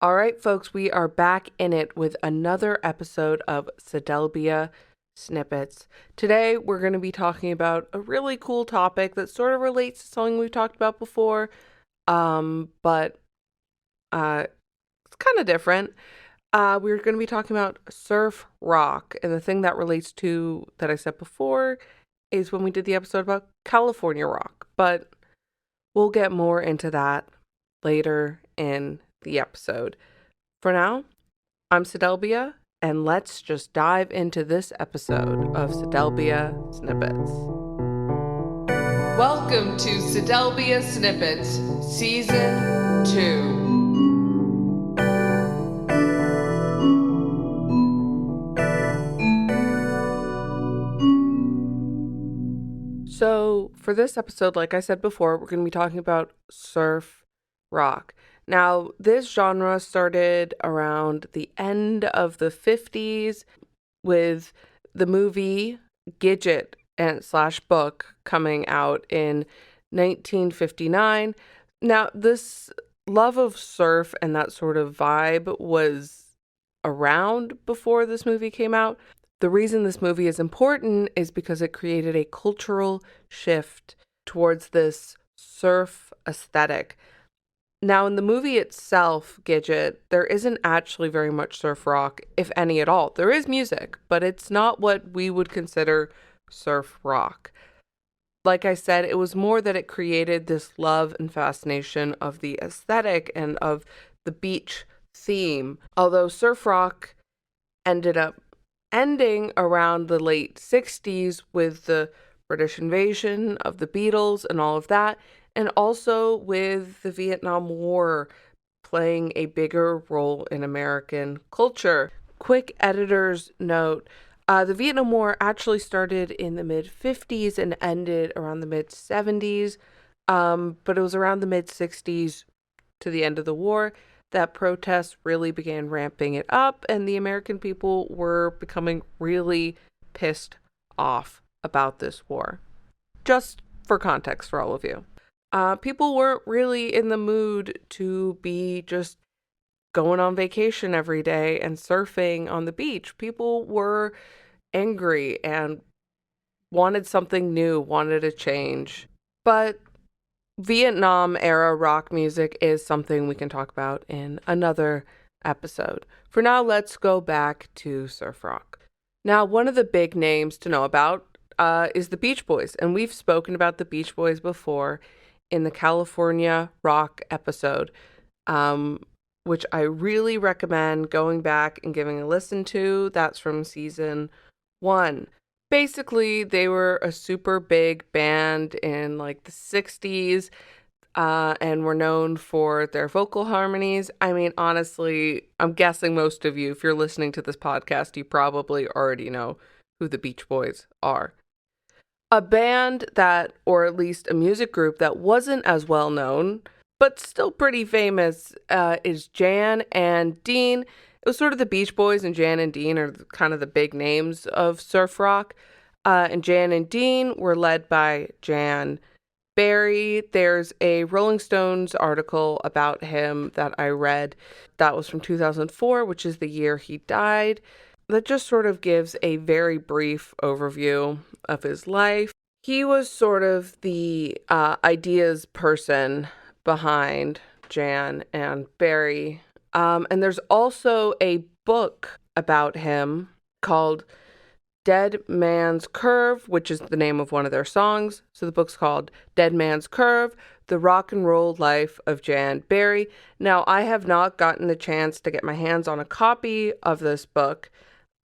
All right, folks, we are back in it with another episode of Sedelbia Snippets. Today, we're going to be talking about a really cool topic that sort of relates to something we've talked about before, but it's kind of different. We're going to be talking about surf rock, and the thing that relates to that I said before is when we did the episode about California rock, but we'll get more into that later in the episode. For now, I'm Sedelbia, and let's just dive into this episode of Sedelbia Snippets. Welcome to Sedelbia Snippets, Season 2. So, for this episode, like I said before, we're going to be talking about surf rock. Now, this genre started around the end of the 50s with the movie Gidget and / book coming out in 1959. Now, this love of surf and that sort of vibe was around before this movie came out. The reason this movie is important is because it created a cultural shift towards this surf aesthetic. Now, in the movie itself, Gidget, there isn't actually very much surf rock, if any at all. There is music, but it's not what we would consider surf rock. Like I said, it was more that it created this love and fascination of the aesthetic and of the beach theme. Although surf rock ended up ending around the late 60s with the British invasion of the Beatles and all of that, and also with the Vietnam War playing a bigger role in American culture. Quick editor's note, the Vietnam War actually started in the mid-50s and ended around the mid-70s, but it was around the mid-60s to the end of the war that protests really began ramping it up, and the American people were becoming really pissed off about this war. Just for context for all of you. People weren't really in the mood to be just going on vacation every day and surfing on the beach. People were angry and wanted something new, wanted a change. But Vietnam era rock music is something we can talk about in another episode. For now, let's go back to surf rock. Now, one of the big names to know about is the Beach Boys, and we've spoken about the Beach Boys before in the California rock episode, which I really recommend going back and giving a listen to. That's from season 1. Basically, they were a super big band in like the 60s and were known for their vocal harmonies. I mean, honestly, I'm guessing most of you, if you're listening to this podcast, you probably already know who the Beach Boys are. A band that, or at least a music group that wasn't as well known, but still pretty famous, is Jan and Dean. It was sort of the Beach Boys, and Jan and Dean are kind of the big names of surf rock. And Jan and Dean were led by Jan Berry. There's a Rolling Stones article about him that I read that was from 2004, which is the year he died, that just sort of gives a very brief overview of his life. He was sort of the ideas person behind Jan and Barry. And there's also a book about him called Dead Man's Curve, which is the name of one of their songs. So the book's called Dead Man's Curve, The Rock and Roll Life of Jan Berry. Now, I have not gotten the chance to get my hands on a copy of this book,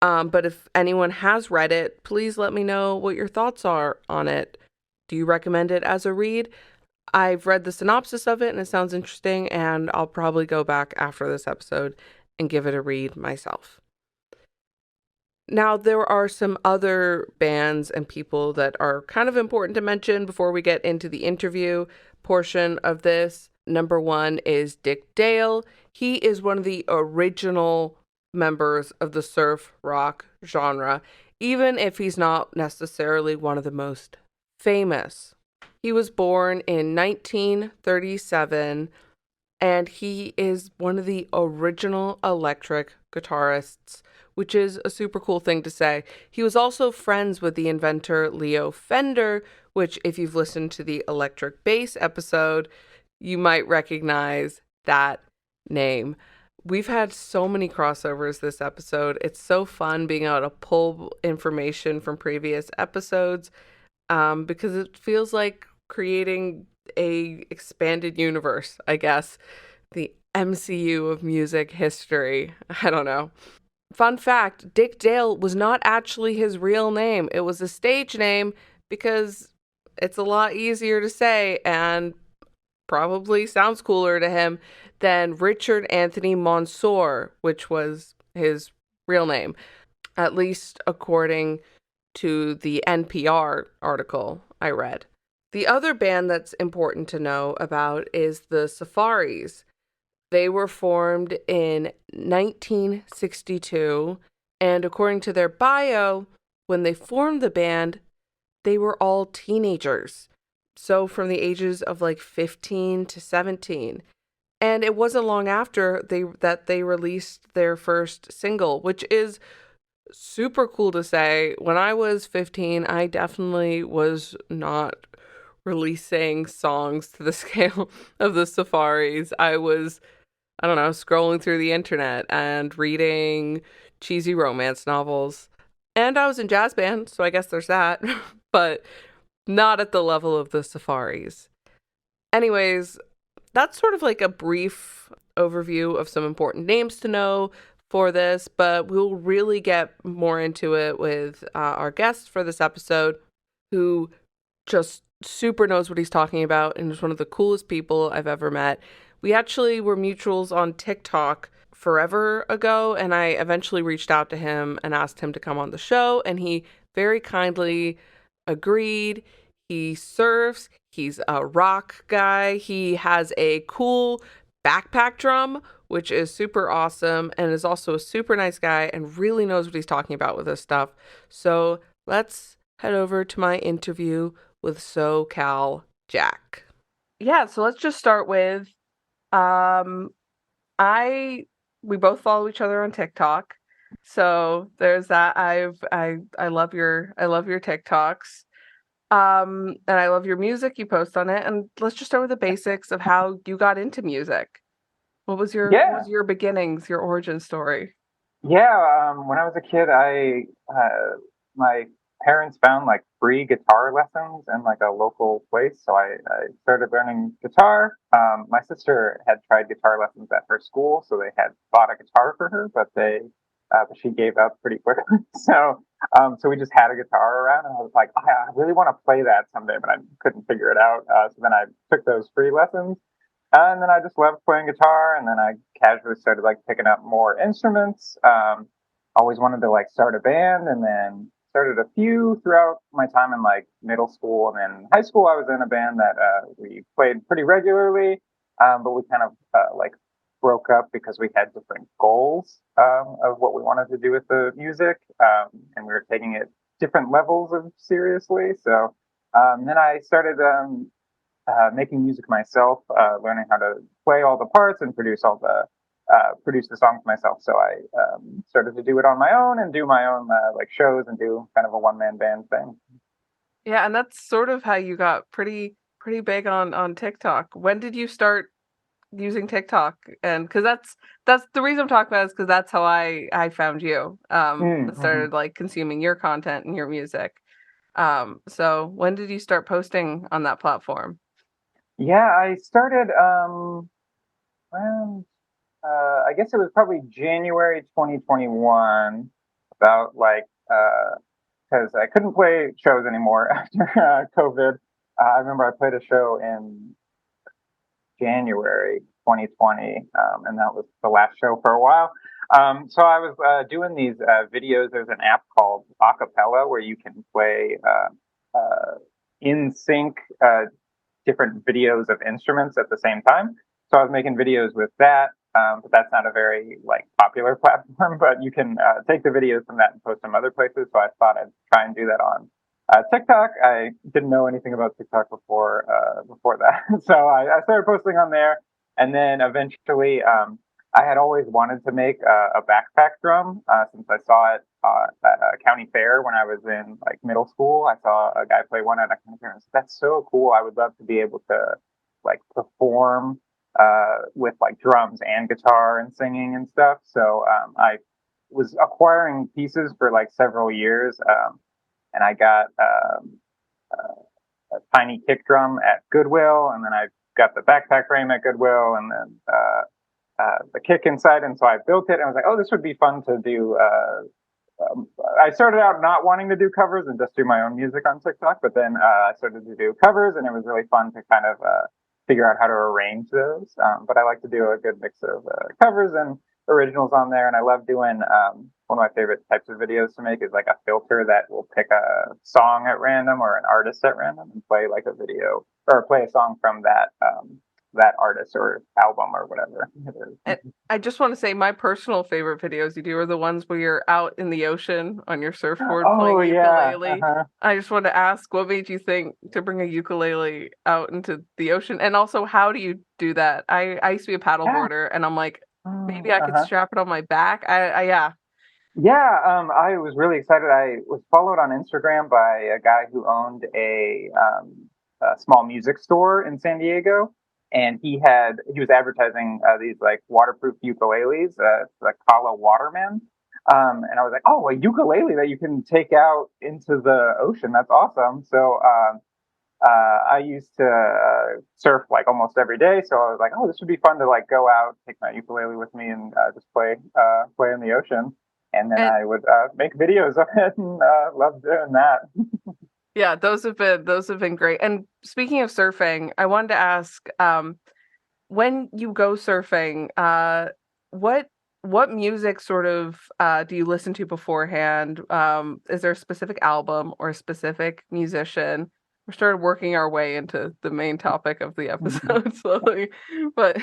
but if anyone has read it, please let me know what your thoughts are on it. Do you recommend it as a read? I've read the synopsis of it and it sounds interesting, and I'll probably go back after this episode and give it a read myself. Now, there are some other bands and people that are kind of important to mention before we get into the interview portion of this. Number 1 is Dick Dale. He is one of the original members of the surf rock genre, even if he's not necessarily one of the most famous. He was born in 1937 and he is one of the original electric guitarists, which is a super cool thing to say. He was also friends with the inventor Leo Fender, which, if you've listened to the electric bass episode, you might recognize that name. We've had so many crossovers this episode. It's so fun being able to pull information from previous episodes, because it feels like creating a expanded universe, I guess. The MCU of music history. I don't know. Fun fact, Dick Dale was not actually his real name. It was a stage name because it's a lot easier to say and probably sounds cooler to him than Richard Anthony Monsoor, which was his real name, at least according to the NPR article I read. The other band that's important to know about is the Safaris. They were formed in 1962, and according to their bio, when they formed the band, they were all teenagers. So from the ages of like 15 to 17. And it wasn't long after they released their first single, which is super cool to say. When I was 15, I definitely was not releasing songs to the scale of the Safaris. I was, I don't know, scrolling through the internet and reading cheesy romance novels. And I was in jazz band, so I guess there's that. But not at the level of the Safaris. Anyways, that's sort of like a brief overview of some important names to know for this, but we'll really get more into it with our guest for this episode, who just super knows what he's talking about and is one of the coolest people I've ever met. We actually were mutuals on TikTok forever ago, and I eventually reached out to him and asked him to come on the show, and he very kindly agreed. He surfs, he's a rock guy, he has a cool backpack drum, which is super awesome, and is also a super nice guy and really knows what he's talking about with this stuff. So let's head over to my interview with SoCal Jack. Yeah, so let's just start with I we both follow each other on TikTok. So there's that. I love your TikToks. And I love your music you post on it. And let's just start with the basics of how you got into music. What was your beginnings, your origin story? When I was a kid, my parents found like free guitar lessons in like a local place, so I started learning guitar. My sister had tried guitar lessons at her school, so they had bought a guitar for her, but she gave up pretty quickly. So we just had a guitar around, and I was like, I really want to play that someday, but I couldn't figure it out. So then I took those free lessons. And then I just loved playing guitar, and then I casually started like picking up more instruments. Always wanted to like start a band, and then started a few throughout my time in like middle school, and then high school. I was in a band that we played pretty regularly, but we kind of like broke up because we had different goals of what we wanted to do with the music, and we were taking it different levels of seriously. So then I started making music myself, learning how to play all the parts and produce the songs myself. So I started to do it on my own and do my own like shows and do kind of a one man band thing. Yeah, and that's sort of how you got pretty big on TikTok. When did you start using TikTok? And because that's the reason I'm talking about is because that's how I found you. And Mm-hmm. started like consuming your content and your music. So when did you start posting on that platform? Yeah, I started around I guess it was probably January 2021, about like because I couldn't play shows anymore after COVID. I remember I played a show in January 2020, and that was the last show for a while. So I was doing these videos. There's an app called Acapella where you can play in sync different videos of instruments at the same time. So I was making videos with that, but that's not a very like popular platform. But you can take the videos from that and post them other places. So I thought I'd try and do that on TikTok. I didn't know anything about TikTok before that, so I started posting on there, And then eventually, I had always wanted to make a backpack drum since I saw it at a county fair when I was in like middle school. I saw a guy play one at a county fair. And I said, that's so cool. I would love to be able to like perform with like drums and guitar and singing and stuff. So I was acquiring pieces for like several years, and I got a tiny kick drum at Goodwill, and then I got the backpack frame at Goodwill, and then the kick inside. And so I built it, and I was like, oh, this would be fun to do. I started out not wanting to do covers and just do my own music on TikTok, but then I started to do covers, and it was really fun to kind of figure out how to arrange those. But I like to do a good mix of covers and originals on there, and I love doing. One of my favorite types of videos to make is like a filter that will pick a song at random or an artist at random and play like a video or play a song from that artist or album or whatever it And is. I just want to say my personal favorite videos you do are the ones where you're out in the ocean on your surfboard playing Oh a yeah. ukulele. I just wanted to ask, what made you think to bring a ukulele out into the ocean? And also, how do you do that? I used to be a Yeah. paddleboarder, and I'm like, maybe I could Uh-huh. strap it on my back. Yeah. Yeah, I was really excited. I was followed on Instagram by a guy who owned a small music store in San Diego, and he was advertising these like waterproof ukuleles, the Kala Waterman. And I was like, oh, a ukulele that you can take out into the ocean. That's awesome. So I used to surf like almost every day, so I was like, "Oh, this would be fun to like go out, take my ukulele with me, and just play in the ocean." And then And I would make videos of it, and love doing that. yeah, those have been great. And speaking of surfing, I wanted to ask, when you go surfing, what what music sort of do you listen to beforehand? Is there a specific album or a specific musician? We started working our way into the main topic of the episode slowly, but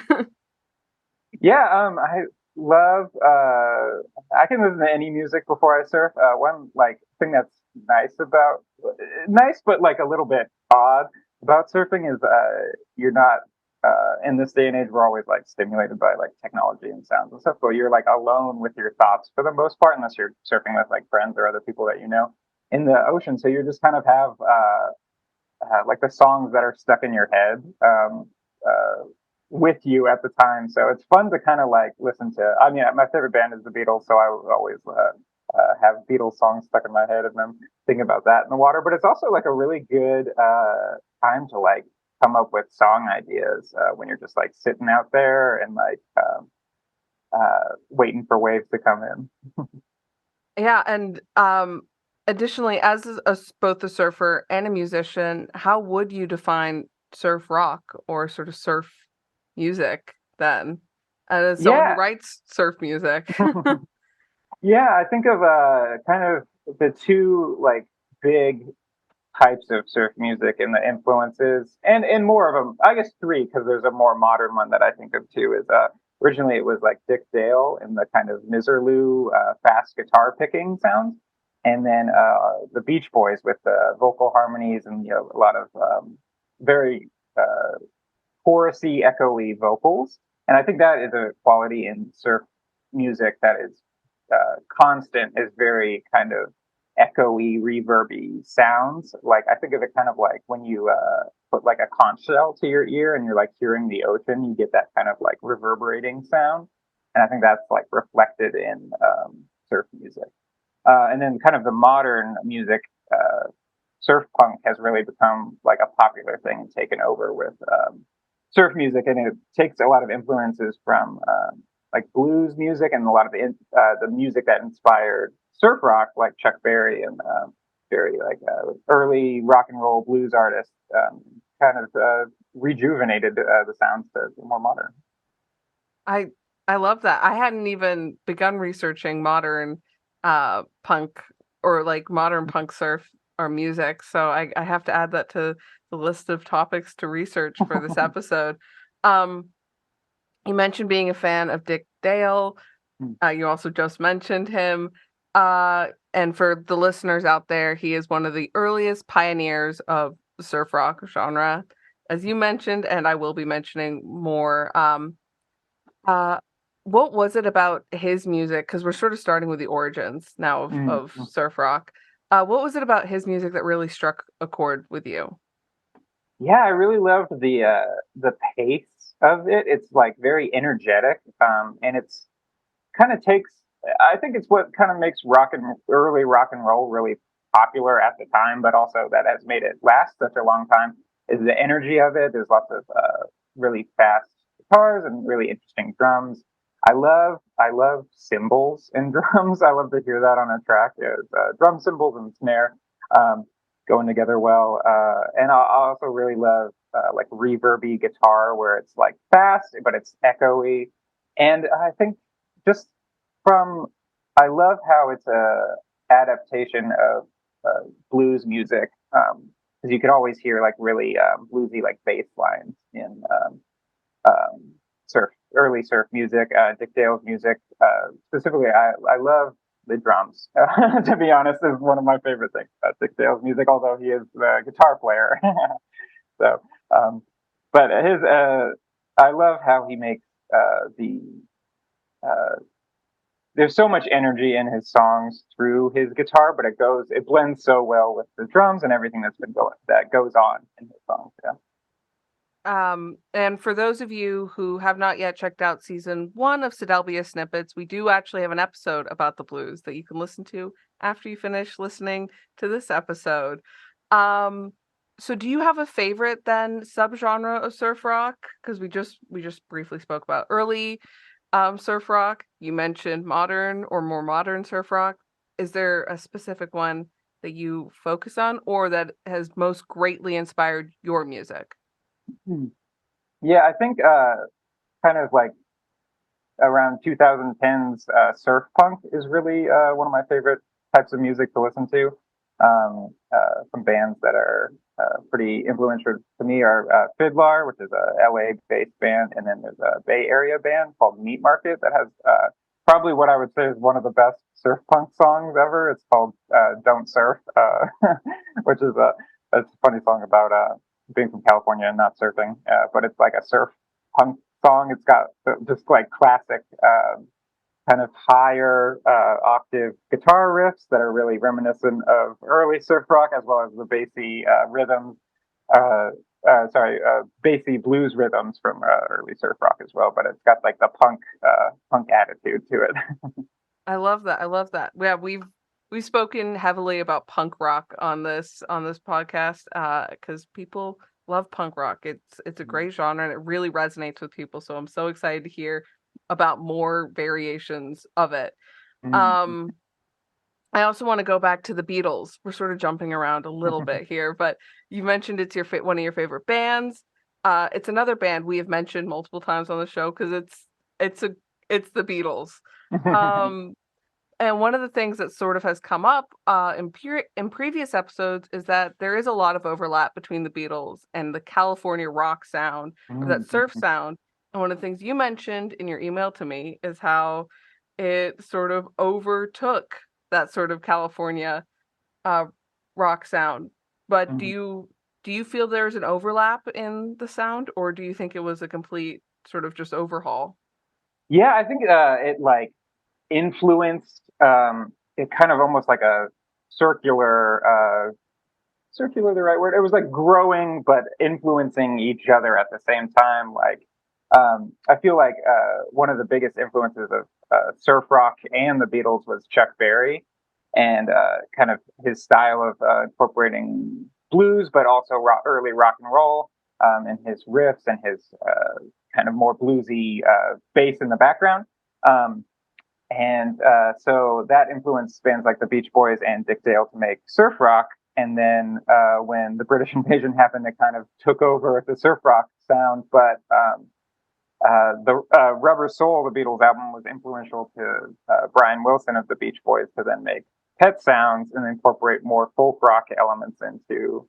Yeah, I love. I can listen to any music before I surf. One like thing that's nice, but like a little bit odd about surfing is you're not. In this day and age, we're always like stimulated by like technology and sounds and stuff. But you're like alone with your thoughts for the most part, unless you're surfing with like friends or other people that you know in the ocean. So you just kind of have like the songs that are stuck in your head uh, with you at the time. So it's fun to kind of like listen to. I mean, my favorite band is the Beatles, so I would always have Beatles songs stuck in my head and then think about that in the water. But it's also like a really good time to like come up with song ideas when you're just like sitting out there and like waiting for waves to come in. yeah, and additionally, as both a surfer and a musician, how would you define surf rock or sort of surf music then? As someone who Yeah. writes surf music. Yeah, I think of kind of the two like big types of surf music and the influences, and more of them. I guess three because there's a more modern one that I think of too. Is originally it was like Dick Dale and the kind of Miserlou fast guitar picking sounds, and then the Beach Boys with the vocal harmonies and a lot of very chorusy, echoey vocals. And I think that is a quality in surf music that is constant, is very kind of echoey, reverby sounds. Like I think of it kind of like when you put like a conch shell to your ear and you're like hearing the ocean, you get that kind of like reverberating sound. And I think that's like reflected in surf music. And then kind of the modern music, surf punk has really become like a popular thing and taken over with surf music, and it takes a lot of influences from like blues music and a lot of the music that inspired surf rock, like Chuck Berry and very like early rock and roll blues artists, kind of rejuvenated the sounds to more modern. I I love that. I hadn't even begun researching modern punk or like modern punk surf or music, so I have to add that to the list of topics to research for this episode. Um you mentioned being a fan of Dick Dale. You also just mentioned him. And for the listeners out there, he is one of the earliest pioneers of the surf rock genre. as you mentioned, and I will be mentioning more. Uh, what was it about his music? Because we're sort of starting with the origins now of Mm. surf rock. What was it about his music that really struck a chord with you? Yeah, I really loved the pace of it. It's like very energetic, and it's kind of takes. I think it's what kind of makes early rock and roll really popular at the time, but also that has made it last such a long time. Is the energy of it? There's lots of really fast guitars and really interesting drums. I love cymbals and drums. I love to hear that on a track. Is drum cymbals and snare um, going together well. And I also really love like reverby guitar where it's like fast but it's echoey. And I think just from I love how it's a adaptation of blues music because you could always hear like really bluesy like bass lines in um, early surf music, Dick Dale's music. Specifically, I love the drums. To be honest, is one of my favorite things about Dick Dale's music. Although he is the guitar player, so um, but his I love how he makes the uh, there's so much energy in his songs through his guitar, but it blends so well with the drums and everything that goes on in his songs. Yeah. And for those of you who have not yet checked out season one of Sidelbia Snippets, we do actually have an episode about the blues that you can listen to after you finish listening to this episode. Um, so do you have a favorite then subgenre of surf rock? Because we just briefly spoke about early surf rock. You mentioned modern or more modern surf rock. Is there a specific one that you focus on or that has most greatly inspired your music? Hmm. Yeah, I think kind of like around 2010s, surf punk is really one of my favorite types of music to listen to. Some bands that are pretty influential to me are Fiddler, which is a LA-based band, and then there's a Bay Area band called Meat Market that has probably what I would say is one of the best surf punk songs ever. It's called "Don't Surf," which is a funny song about being from California and not surfing, but it's like a surf punk song. It's got just like classic kind of higher octave guitar riffs that are really reminiscent of early surf rock, as well as the bassy rhythms. Uh, bassy blues rhythms from early surf rock as well. But it's got like the punk attitude to it. I love that. I love that. Yeah, we've spoken heavily about punk rock on this podcast because people love punk rock. It's a great genre and it really resonates with people. So I'm so excited to hear about more variations of it. Mm-hmm. Um, I also want to go back to the Beatles. We're sort of jumping around a little bit here, but you mentioned it's one of your favorite bands. It's another band we have mentioned multiple times on the show because it's a it's the Beatles. Um, and one of the things that sort of has come up in previous episodes is that there is a lot of overlap between the Beatles and the California rock sound or that surf Mm-hmm. sound. And one of the things you mentioned in your email to me is how it sort of overtook that sort of California uh, rock sound. But do you feel there's an overlap in the sound, or do you think it was a complete sort of just overhaul? Yeah, I think it like influenced it kind of almost like a circular circular the right word? It was like growing but influencing each other at the same time. Like I feel like one of the biggest influences of surf rock and the Beatles was Chuck Berry and kind of his style of incorporating blues, but also early rock and roll and his riffs and his kind of more bluesy bass in the background. Um, and so that influence spans like the Beach Boys and Dick Dale to make surf rock. And then when the British invasion happened, it kind of took over the surf rock sound. But the Rubber Soul, the Beatles album, was influential to Brian Wilson of the Beach Boys to then make Pet Sounds and incorporate more folk rock elements into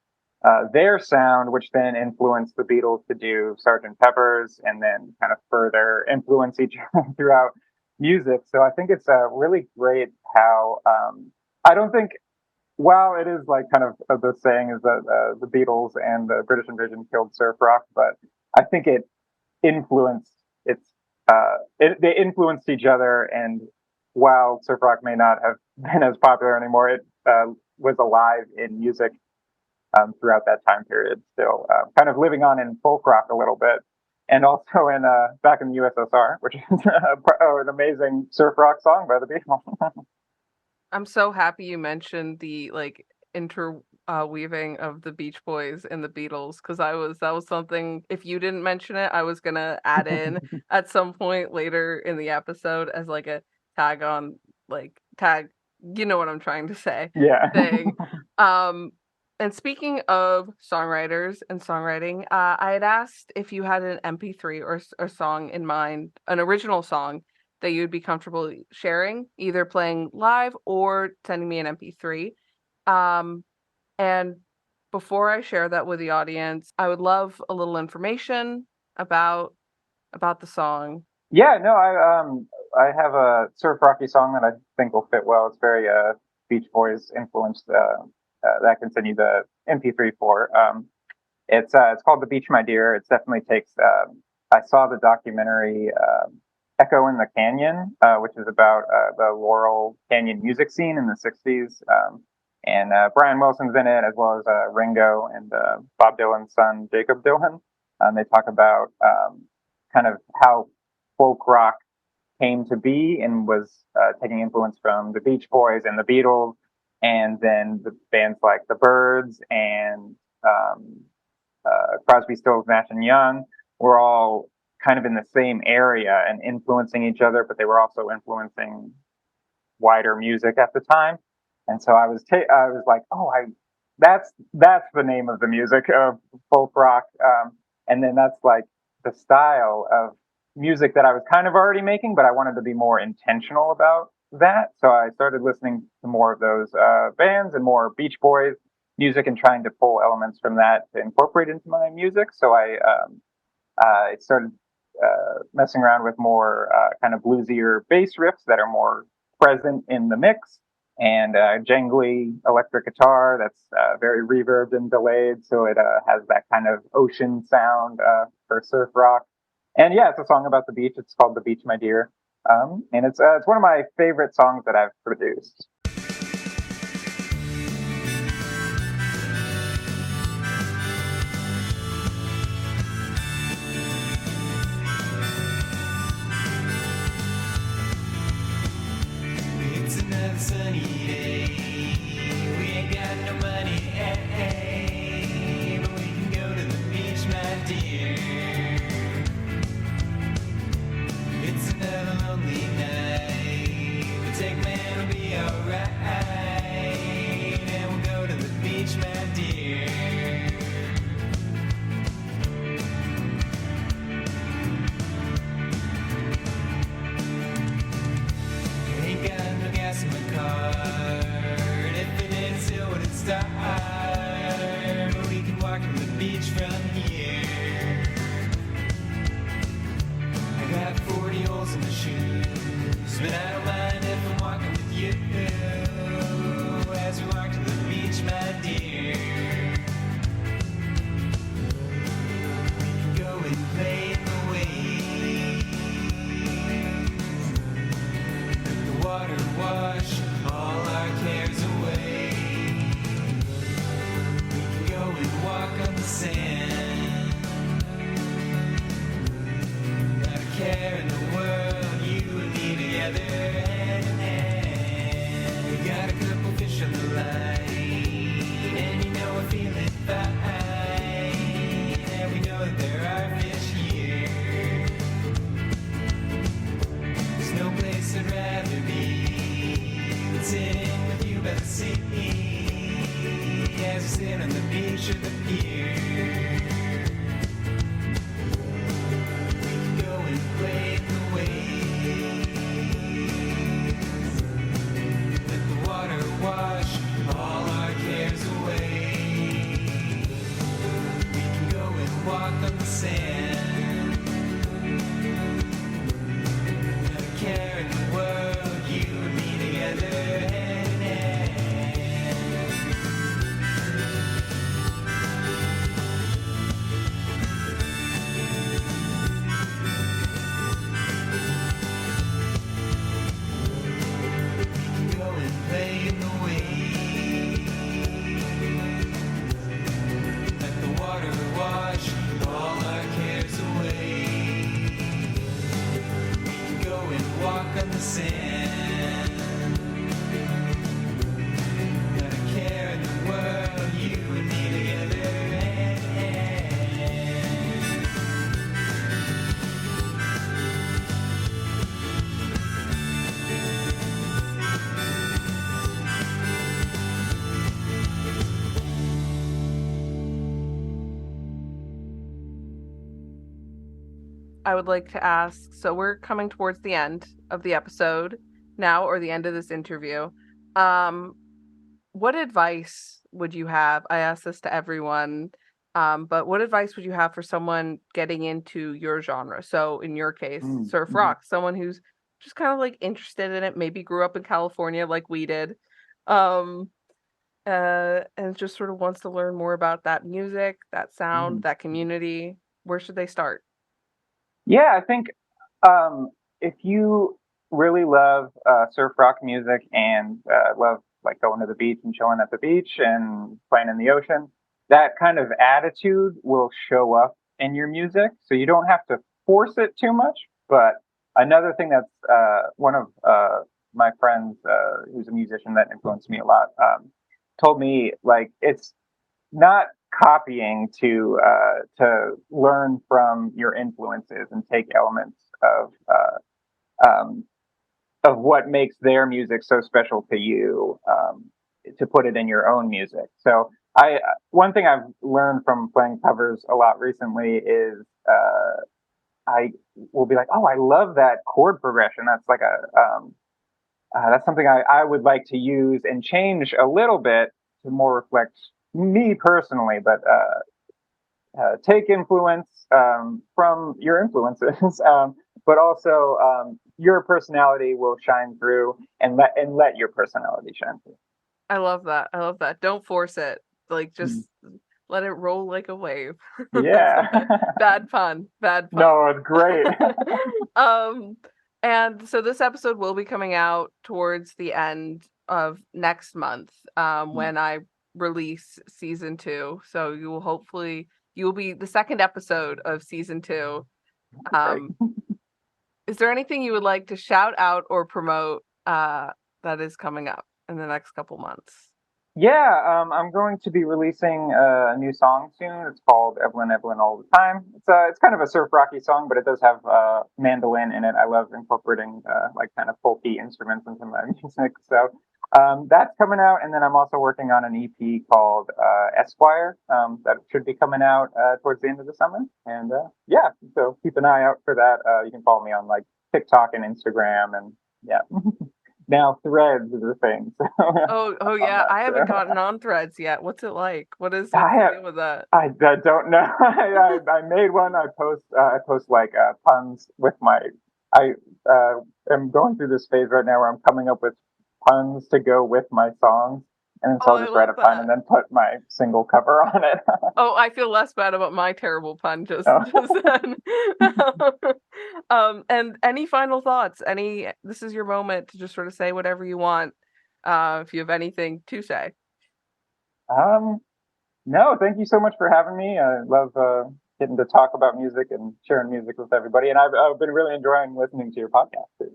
their sound, which then influenced the Beatles to do Sergeant Pepper's and then kind of further influence each other throughout music. So I think it's really great how I don't think Well, it is like kind of the saying is that the Beatles and the British invasion killed surf rock, but I think it influenced they influenced each other, and while surf rock may not have been as popular anymore, it was alive in music throughout that time period, still kind of living on in folk rock a little bit, and also in back in the USSR, which is an amazing surf rock song by the Beatles. I'm so happy you mentioned the like weaving of the Beach Boys and the Beatles because that was something if you didn't mention it, I was gonna add in at some point later in the episode as like a tag on tag, you know what I'm trying to say Yeah. thing. Um and speaking of songwriters and songwriting, I had asked if you had an MP3 or a song in mind, an original song that you'd be comfortable sharing, either playing live or sending me an MP3. Um, and before I share that with the audience, I would love a little information about about the song. Yeah, no, I have a surf rocky song that I think will fit well. It's very Beach Boys influenced that I can send you the MP3 for. It's called The Beach, My Dear. It definitely takes. I saw the documentary Echo in the Canyon, which is about the Laurel Canyon music scene in the '60s, and Brian Wilson's in it as well as Ringo and Bob Dylan's son Jacob Dylan. They talk about kind of how folk rock came to be and was taking influence from the Beach Boys and the Beatles, and then the bands like the Byrds and Crosby, Stills, Nash and Young were all kind of in the same area and influencing each other, but they were also influencing wider music at the time. And so I was like, oh, I that's the name of the music of folk rock, and then that's like the style of music that I was kind of already making, but I wanted to be more intentional about that. So I started listening to more of those bands and more Beach Boys music and trying to pull elements from that to incorporate into my music. So I started messing around with more kind of bluesier bass riffs that are more present in the mix, and jangly electric guitar that's very reverbed and delayed, so it has that kind of ocean sound for surf rock. And yeah, it's a song about the beach. It's called "The Beach, My Dear," and it's one of my favorite songs that I've produced. It's another sunny day. We ain't got no money, but we can go to the beach, my dear. It's another lonely night, but take man will be alright, and we'll go to the beach, my dear. Ain't got no gas in my car, and if it is, still wouldn't start. But we can walk to the beach from here. I got 40 holes in the shoes, but I don't mind if I'm walking with you. As we walk to the beach, my dear, we can go and play in the waves. Let the water wash all our cares away. We can go and walk on the sand. Not a care in the world, you and me together, hand in hand. We got a couple fish on the line, and you know we're feeling fine. And we know that there are fish here. There's no place I'd rather be than sitting with you by the sea, as we sit on the beach or the pier. We can go and play in the waves. Let the water wash all our cares away. We can go and walk on the sand. Not a care in the world, you and me together, hand in hand. on the sand. Not a care in the world, you and me together. I would like to ask, so we're coming towards the end of the episode now, or the end of this interview. What advice would you have? I ask this to everyone, but what advice would you have for someone getting into your genre? So in your case, surf Mm-hmm. rock, someone who's just kind of like interested in it, maybe grew up in California like we did, um, and just sort of wants to learn more about that music, that sound, that community. Where should they start? Yeah, I think if you really love surf rock music and love like going to the beach and chilling at the beach and playing in the ocean, that kind of attitude will show up in your music. So you don't have to force it too much. But another thing that's one of my friends, who's a musician that influenced me a lot, told me like it's not copying to learn from your influences and take elements um, of what makes their music so special to you, to put it in your own music. So I one thing I've learned from playing covers a lot recently is I will be like, oh, I love that chord progression. That's like that's something I would like to use and change a little bit to more reflect me personally, but take influence from your influences, but also your personality will shine through, and let your personality shine through. I love that. I love that. Don't force it. Like Mm. just let it roll like a wave. That's Yeah. bad pun. Bad pun. No, it's great. um and so this episode will be coming out towards the end of next month, when I release season 2. So you will be the second episode of season 2. Great. Um is there anything you would like to shout out or promote that is coming up in the next couple months? Yeah, I'm going to be releasing a new song soon. It's called Evelyn Evelyn All the Time. It's kind of a surf rocky song, but it does have mandolin in it. I love incorporating like kind of folky instruments into my music. So that's coming out, and then I'm also working on an EP called Esquire, that should be coming out towards the end of the summer. And yeah, so keep an eye out for that. You can follow me on like TikTok and Instagram, and yeah. Now Threads is a thing. So Oh on yeah, that. I haven't So. gotten on Threads yet. What's it like? What's I the have, deal with that? I don't know. I made one. I post like puns with my. I am going through this phase right now where I'm coming up with puns to go with my songs, and then so Oh, I'll I just write love a pun that. and then put my single cover on it. Oh, I feel less bad about my terrible pun just Oh. just then. And any final thoughts? This is your moment to just sort of say whatever you want, if you have anything to say. um, no, thank you so much for having me. I love getting to talk about music and sharing music with everybody, and I've been really enjoying listening to your podcast too.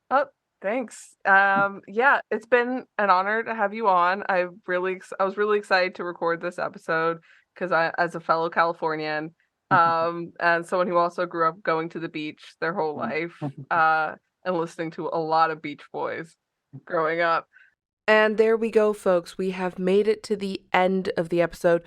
Oh, thanks. Yeah, it's been an honor to have you on. I was really excited to record this episode because as a fellow Californian, and someone who also grew up going to the beach their whole life, and listening to a lot of Beach Boys growing up. And there we go, folks. We have made it to the end of the episode.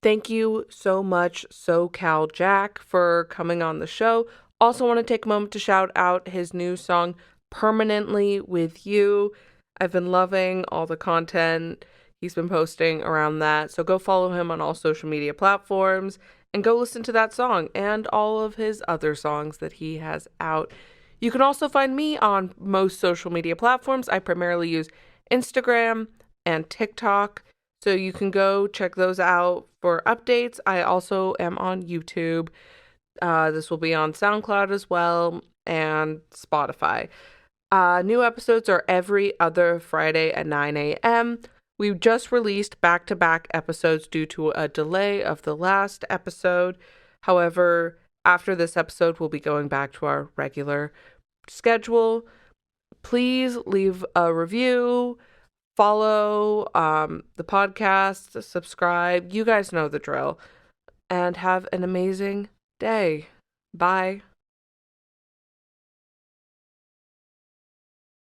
Thank you so much, SoCal Jack, for coming on the show. Also want to take a moment to shout out his new song, Permanently With You. I've been loving all the content he's been posting around that. So go follow him on all social media platforms and go listen to that song and all of his other songs that he has out. You can also find me on most social media platforms. I primarily use Instagram and TikTok, so you can go check those out for updates. I also am on YouTube. This will be on SoundCloud as well and Spotify. New episodes are every other Friday at 9 a.m. We just released back-to-back episodes due to a delay of the last episode. However, after this episode, we'll be going back to our regular schedule. Please leave a review, follow the podcast, subscribe. You guys know the drill. And have an amazing day. Bye.